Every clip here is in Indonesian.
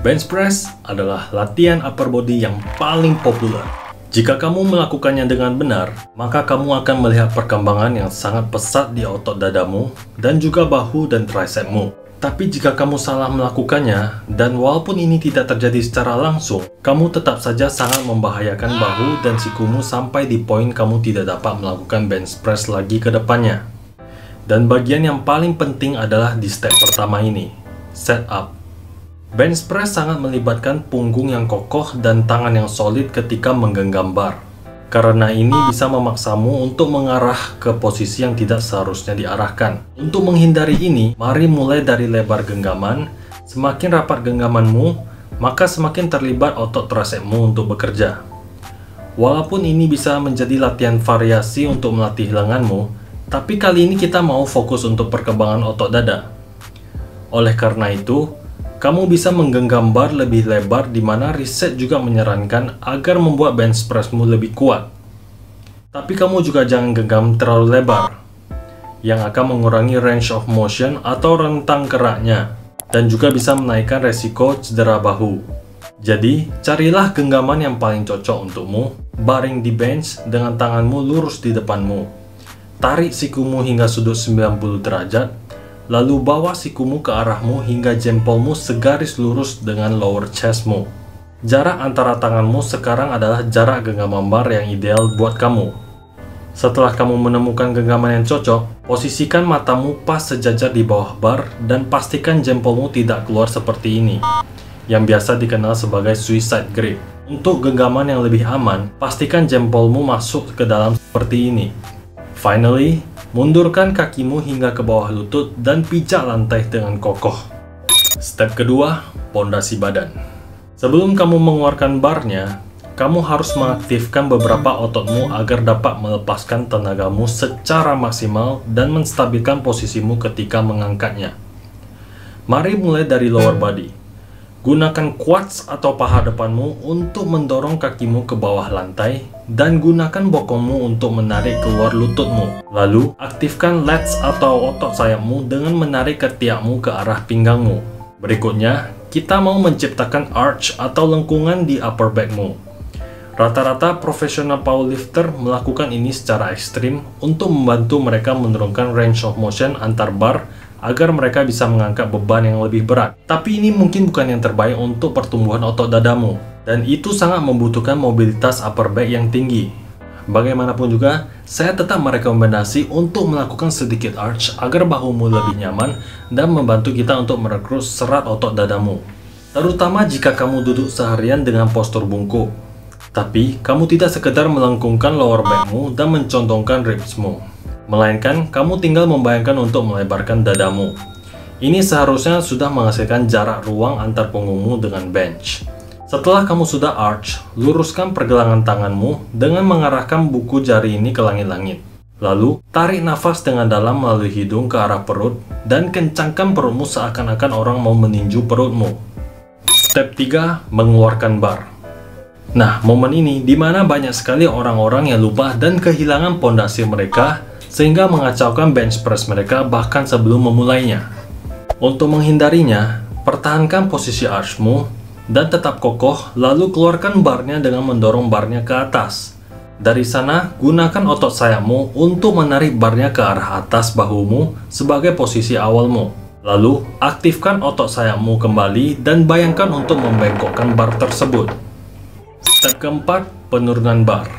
Bench press adalah latihan upper body yang paling populer. Jika kamu melakukannya dengan benar, maka kamu akan melihat perkembangan yang sangat pesat di otot dadamu dan juga bahu dan tricepmu. Tapi jika kamu salah melakukannya, dan walaupun ini tidak terjadi secara langsung, kamu tetap saja sangat membahayakan bahu dan sikumu sampai di poin kamu tidak dapat melakukan bench press lagi ke depannya. Dan bagian yang paling penting adalah di step pertama ini, set up. Bench press sangat melibatkan punggung yang kokoh dan tangan yang solid ketika menggenggam bar. Karena ini bisa memaksamu untuk mengarah ke posisi yang tidak seharusnya diarahkan. Untuk menghindari ini, mari mulai dari lebar genggaman. Semakin rapat genggamanmu, maka semakin terlibat otot tricepmu untuk bekerja. Walaupun ini bisa menjadi latihan variasi untuk melatih lenganmu, tapi kali ini kita mau fokus untuk perkembangan otot dada. Oleh karena itu, kamu bisa menggenggam bar lebih lebar, di mana riset juga menyarankan agar membuat bench pressmu lebih kuat. Tapi kamu juga jangan genggam terlalu lebar, yang akan mengurangi range of motion atau rentang geraknya, dan juga bisa menaikkan resiko cedera bahu. Jadi, carilah genggaman yang paling cocok untukmu, baring di bench dengan tanganmu lurus di depanmu. Tarik sikumu hingga sudut 90 derajat, lalu bawa sikumu ke arahmu hingga jempolmu segaris lurus dengan lower chestmu. Jarak antara tanganmu sekarang adalah jarak genggaman bar yang ideal buat kamu. Setelah kamu menemukan genggaman yang cocok, posisikan matamu pas sejajar di bawah bar dan pastikan jempolmu tidak keluar seperti ini, yang biasa dikenal sebagai suicide grip. Untuk genggaman yang lebih aman, pastikan jempolmu masuk ke dalam seperti ini. Finally, mundurkan kakimu hingga ke bawah lutut dan pijak lantai dengan kokoh. Step kedua, pondasi badan. Sebelum kamu mengeluarkan barnya, kamu harus mengaktifkan beberapa ototmu agar dapat melepaskan tenagamu secara maksimal dan menstabilkan posisimu ketika mengangkatnya. Mari mulai dari lower body. Gunakan quads atau paha depanmu untuk mendorong kakimu ke bawah lantai dan gunakan bokongmu untuk menarik keluar lututmu. Lalu, aktifkan lats atau otot sayapmu dengan menarik ketiakmu ke arah pinggangmu. Berikutnya, kita mau menciptakan arch atau lengkungan di upper backmu. Rata-rata profesional powerlifter melakukan ini secara ekstrim untuk membantu mereka menurunkan range of motion antar bar agar mereka bisa mengangkat beban yang lebih berat. Tapi ini mungkin bukan yang terbaik untuk pertumbuhan otot dadamu, dan itu sangat membutuhkan mobilitas upper back yang tinggi. Bagaimanapun juga, saya tetap merekomendasi untuk melakukan sedikit arch agar bahumu lebih nyaman dan membantu kita untuk merekrut serat otot dadamu. Terutama jika kamu duduk seharian dengan postur bungkuk. Tapi, kamu tidak sekedar melengkungkan lower backmu dan mencondongkan ribsmu, melainkan kamu tinggal membayangkan untuk melebarkan dadamu. Ini seharusnya sudah menghasilkan jarak ruang antar punggungmu dengan bench. Setelah kamu sudah arch, luruskan pergelangan tanganmu dengan mengarahkan buku jari ini ke langit-langit. Lalu, tarik nafas dengan dalam melalui hidung ke arah perut dan kencangkan perutmu seakan-akan orang mau meninju perutmu. Step 3, mengeluarkan bar. Nah, momen ini dimana banyak sekali orang-orang yang lupa dan kehilangan pondasi mereka sehingga mengacaukan bench press mereka bahkan sebelum memulainya. Untuk menghindarinya, pertahankan posisi archmu dan tetap kokoh, lalu keluarkan barnya dengan mendorong barnya ke atas. Dari sana, gunakan otot sayapmu untuk menarik barnya ke arah atas bahumu sebagai posisi awalmu. Lalu, aktifkan otot sayapmu kembali dan bayangkan untuk membengkokkan bar tersebut. Step keempat, penurunan bar.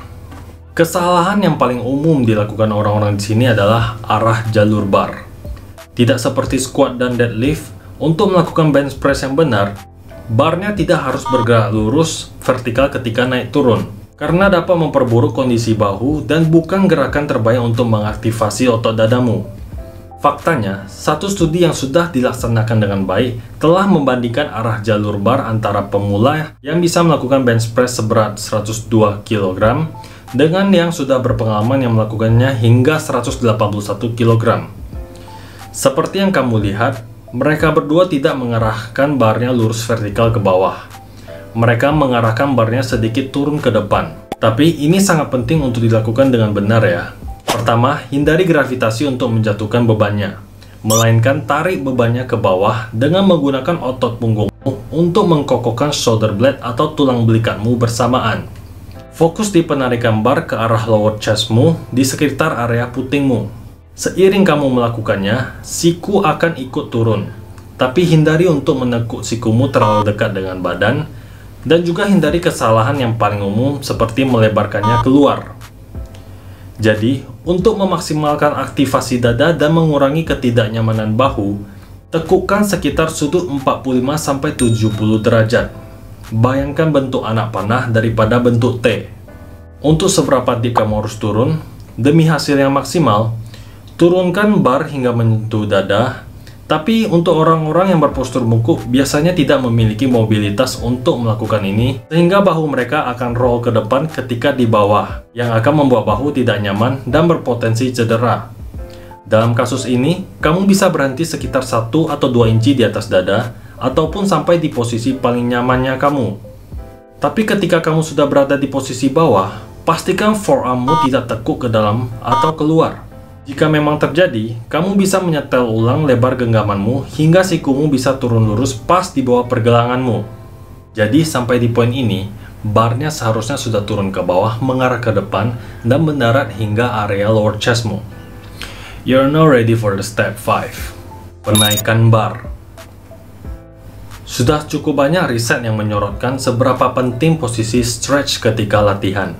Kesalahan yang paling umum dilakukan orang-orang di sini adalah arah jalur bar. Tidak seperti squat dan deadlift, untuk melakukan bench press yang benar, barnya tidak harus bergerak lurus vertikal ketika naik turun, karena dapat memperburuk kondisi bahu dan bukan gerakan terbaik untuk mengaktifasi otot dadamu. Faktanya, satu studi yang sudah dilaksanakan dengan baik telah membandingkan arah jalur bar antara pemula yang bisa melakukan bench press seberat 102 kg dengan yang sudah berpengalaman yang melakukannya hingga 181 kg. Seperti yang kamu lihat, mereka berdua tidak mengarahkan barnya lurus vertikal ke bawah. Mereka mengarahkan barnya sedikit turun ke depan. Tapi ini sangat penting untuk dilakukan dengan benar ya. Pertama, hindari gravitasi untuk menjatuhkan bebannya. melainkan tarik bebannya ke bawah dengan menggunakan otot punggungmu untuk mengkokokkan shoulder blade atau tulang belikatmu bersamaan. Fokus di penarikan bar ke arah lower chestmu di sekitar area putingmu. Seiring kamu melakukannya, siku akan ikut turun. Tapi hindari untuk menekuk sikumu terlalu dekat dengan badan, dan juga hindari kesalahan yang paling umum seperti melebarkannya keluar. Jadi, untuk memaksimalkan aktivasi dada dan mengurangi ketidaknyamanan bahu, tekukkan sekitar sudut 45-70 derajat. Bayangkan bentuk anak panah daripada bentuk T. Untuk seberapa deep kamu harus turun, demi hasil yang maksimal, turunkan bar hingga menyentuh dada. Tapi untuk orang-orang yang berpostur bungkuk biasanya tidak memiliki mobilitas untuk melakukan ini, sehingga bahu mereka akan roll ke depan ketika di bawah, yang akan membuat bahu tidak nyaman dan berpotensi cedera. Dalam kasus ini, kamu bisa berhenti sekitar 1 atau 2 inci di atas dada, ataupun sampai di posisi paling nyamannya kamu. Tapi ketika kamu sudah berada di posisi bawah, pastikan forearmmu tidak tekuk ke dalam atau keluar. Jika memang terjadi, kamu bisa menyetel ulang lebar genggamanmu hingga sikumu bisa turun lurus pas di bawah pergelanganmu. Jadi sampai di poin ini, barnya seharusnya sudah turun ke bawah mengarah ke depan dan mendarat hingga area lower chestmu. You're now ready for the step 5. Penaikan bar. Sudah cukup banyak riset yang menyorotkan seberapa penting posisi stretch ketika latihan.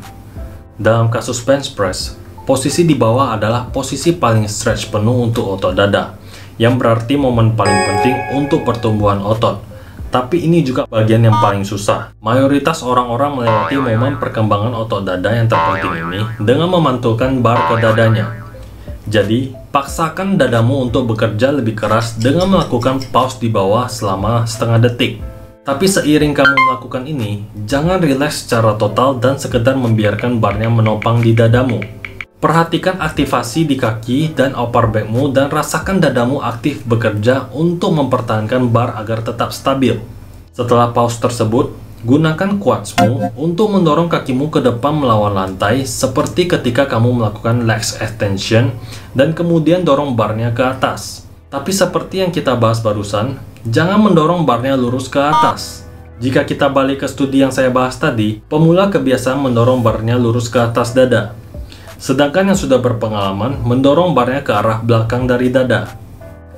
Dalam kasus bench press, posisi di bawah adalah posisi paling stretch penuh untuk otot dada, yang berarti momen paling penting untuk pertumbuhan otot. Tapi ini juga bagian yang paling susah. Mayoritas orang-orang melewati momen perkembangan otot dada yang terpenting ini dengan memantulkan bar ke dadanya. Jadi, paksakan dadamu untuk bekerja lebih keras dengan melakukan pause di bawah selama setengah detik. Tapi seiring kamu melakukan ini, jangan rileks secara total dan sekedar membiarkan barnya menopang di dadamu. Perhatikan aktivasi di kaki dan upper backmu dan rasakan dadamu aktif bekerja untuk mempertahankan bar agar tetap stabil. Setelah pause tersebut, gunakan quadsmu untuk mendorong kakimu ke depan melawan lantai seperti ketika kamu melakukan legs extension dan kemudian dorong barnya ke atas. Tapi seperti yang kita bahas barusan, jangan mendorong barnya lurus ke atas. Jika kita balik ke studi yang saya bahas tadi, pemula kebiasaan mendorong barnya lurus ke atas dada. Sedangkan yang sudah berpengalaman mendorong barnya ke arah belakang dari dada.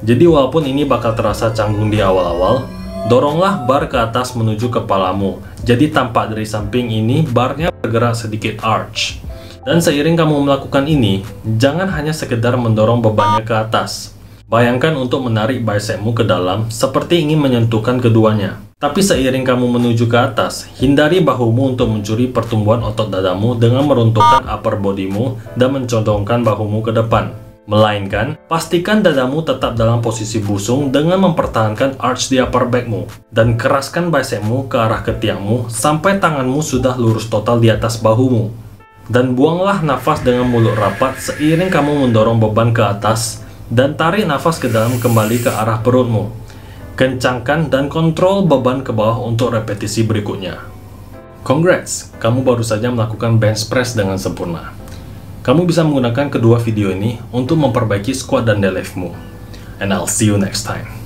Jadi walaupun ini bakal terasa canggung di awal-awal, doronglah bar ke atas menuju kepalamu. Jadi tampak dari samping ini barnya bergerak sedikit arch. Dan seiring kamu melakukan ini, jangan hanya sekedar mendorong bebannya ke atas. Bayangkan untuk menarik bicepmu ke dalam seperti ingin menyentuhkan keduanya. Tapi seiring kamu menuju ke atas, hindari bahumu untuk mencuri pertumbuhan otot dadamu dengan meruntuhkan upper bodymu dan mencondongkan bahumu ke depan. Melainkan, pastikan dadamu tetap dalam posisi busung dengan mempertahankan arch di upper backmu. Dan keraskan bicepmu ke arah ketiakmu sampai tanganmu sudah lurus total di atas bahumu. Dan buanglah nafas dengan mulut rapat seiring kamu mendorong beban ke atas dan tarik nafas ke dalam kembali ke arah perutmu. Kencangkan dan kontrol beban ke bawah untuk repetisi berikutnya. Congrats, kamu baru saja melakukan bench press dengan sempurna. Kamu bisa menggunakan kedua video ini untuk memperbaiki squat dan deadliftmu. And I'll see you next time.